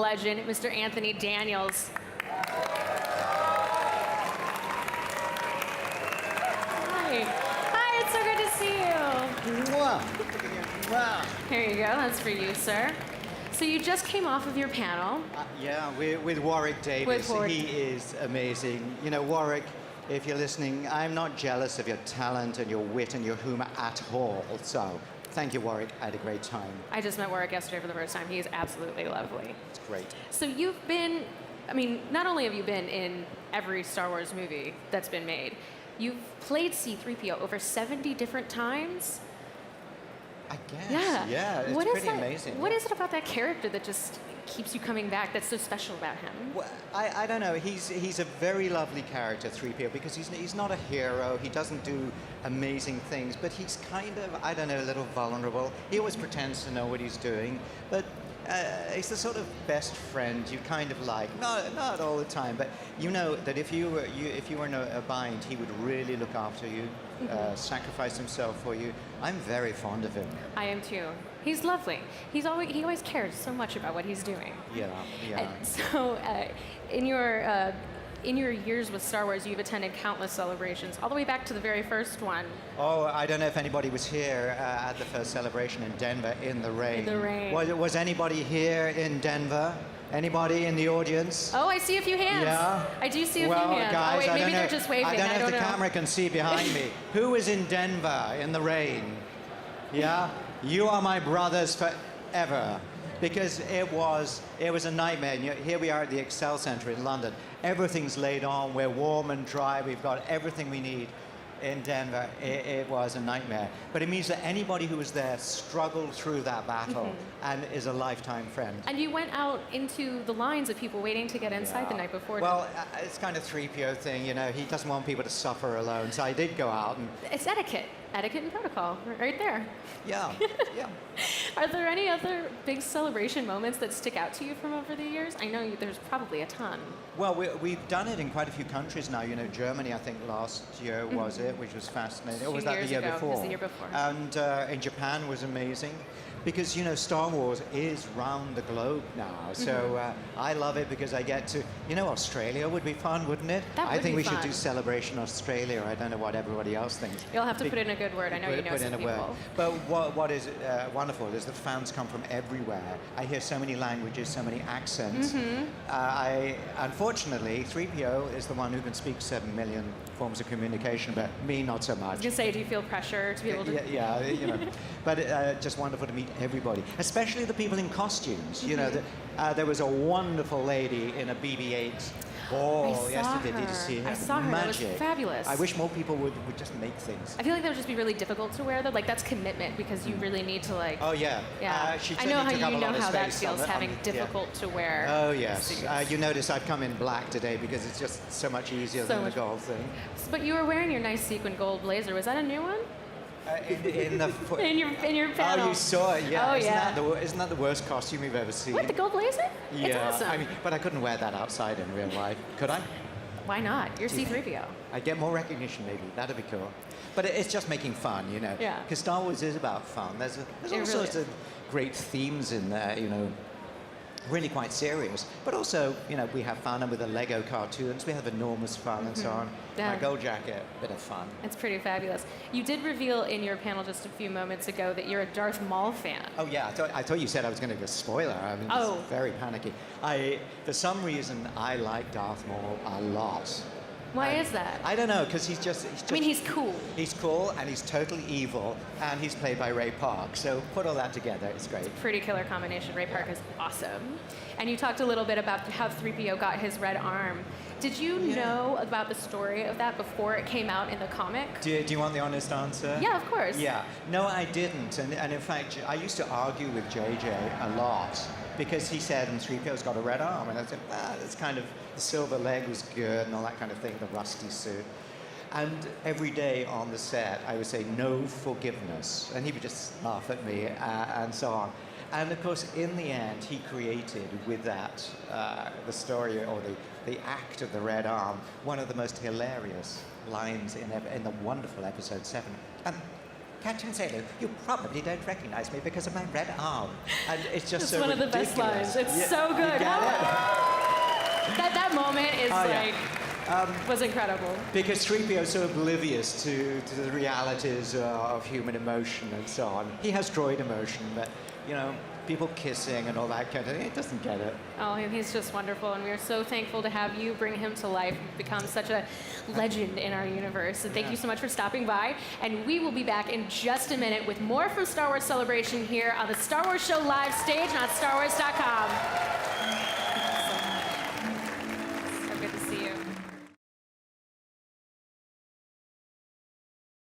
Legend, Mr. Anthony Daniels. Hi. Hi, it's so good to see you. Mwah. Mwah. Here you go, that's for you, sir. So you just came off of your panel. Yeah, with Warwick Davis. With Warwick. He is amazing. You know, Warwick, if you're listening, I'm not jealous of your talent and your wit and your humor at all. So, thank you, Warwick. I had a great time. I just met Warwick yesterday for the first time. He is absolutely lovely. It's great. So you've been, I mean, not only have you been in every Star Wars movie that's been made, you've played C-3PO over 70 different times. I guess. Yeah, it's pretty amazing. What is it about that character that just keeps you coming back that's so special about him? Well, I don't know. He's a very lovely character, 3PO, because he's not a hero. He doesn't do amazing things, but he's kind of, I don't know, a little vulnerable. He always pretends to know what he's doing, but he's the sort of best friend you kind of like. Not all the time, but you know that if you were in a bind, he would really look after you, sacrifice himself for you. I'm very fond of him. I am too. He's lovely. He always cares so much about what he's doing. Yeah. And so, in your years with Star Wars, you've attended countless celebrations, all the way back to the very first one. Oh, I don't know if anybody was here at the first celebration in Denver in the rain. In the rain. Was anybody here in Denver? Anybody in the audience? Oh, I see a few hands. Yeah. I do see a well, few hands. Guys, oh, wait, I maybe don't they're know, just waving. I don't know if the know. camera can see behind me. Who was in Denver in the rain? Yeah? You are my brothers forever. Because it was a nightmare. And here we are at the Excel Centre in London. Everything's laid on. We're warm and dry. We've got everything we need. In Denver, it was a nightmare. But it means that anybody who was there struggled through that battle and is a lifetime friend. And you went out into the lines of people waiting to get inside the night before. Well, it's kind of 3PO thing, you know. He doesn't want people to suffer alone. So I did go out and... It's etiquette and protocol, right there. Yeah. Are there any other big celebration moments that stick out to you from over the years? I know there's probably a ton. Well, we've done it in quite a few countries now. You know, Germany, I think last year was it, which was fascinating. Or was that the year before? It was the year before. And in Japan was amazing. Because, you know, Star Wars is round the globe now. So I love it because I get to, you know, Australia would be fun, wouldn't it? That would I think be we should fun. do Celebration Australia. I don't know what everybody else thinks. You'll have to put in a good word. I know you know put some in a people. word. But what is wonderful is the fans come from everywhere. I hear so many languages, so many accents. Unfortunately, 3PO is the one who can speak 7 million forms of communication, but me not so much. I was going to say, do you feel pressure to be able to... Yeah, you know. But just wonderful to meet everybody, especially the people in costumes. You know, there was a wonderful lady in a BB-8 ball yesterday. Did you see her? I saw her. Magic. It was fabulous. I wish more people would just make things. I feel like that would just be really difficult to wear, though. Like, that's commitment, because you really need to, like... Oh, yeah. Yeah. She I know how took up a you know lot of how that space on feels, having difficult to wear. Oh, yes. suits. You notice I've come in black today because it's just so much easier than the gold thing. But you were wearing your nice sequin gold blazer. Was that a new one? In your panel. Oh, you saw it, yeah. Oh, Isn't that the worst costume you've ever seen? What, the gold blazer? Yeah. It's awesome. I mean, but I couldn't wear that outside in real life. Could I? Why not? You're C-3PO. I'd get more recognition, maybe. That'd be cool. But it's just making fun, you know. Yeah. Because Star Wars is about fun. There's all sorts of great themes in there, you know. Really quite serious. But also, you know, we have fun, and with the Lego cartoons, we have enormous fun and so on. Yeah. My gold jacket, bit of fun. It's pretty fabulous. You did reveal in your panel just a few moments ago that you're a Darth Maul fan. Oh yeah, I thought you said I was going to give a spoiler. I mean, it's very panicky. For some reason, I like Darth Maul a lot. Why is that? I don't know, because he's just... I mean, he's cool. He's cool, and he's totally evil, and he's played by Ray Park. So put all that together, it's great. Pretty killer combination. Ray Park is awesome. And you talked a little bit about how 3PO got his red arm. Did you know about the story of that before it came out in the comic? Do you want the honest answer? Yeah, of course. Yeah. No, I didn't. And in fact, I used to argue with JJ a lot because he said, and 3PO's got a red arm. And I said, that's kind of, the silver leg was good and all that kind of thing, the rusty suit. And every day on the set, I would say, no forgiveness. And he would just laugh at me and so on. And of course, in the end, he created with that, the story or the act of the red arm, one of the most hilarious lines in the wonderful episode 7. And Captain Sailor, you probably don't recognize me because of my red arm. And it's just It's so one of the ridiculous. best lines. It's Yeah, so you good. get it? That moment is Oh, yeah. was incredible. Because 3PO is so oblivious to the realities of human emotion and so on. He has droid emotion, but, you know, people kissing and all that kind of thing, he doesn't get it. Oh, he's just wonderful, and we are so thankful to have you bring him to life and become such a legend in our universe. And thank you so much for stopping by. And we will be back in just a minute with more from Star Wars Celebration here on the Star Wars Show live stage and on StarWars.com.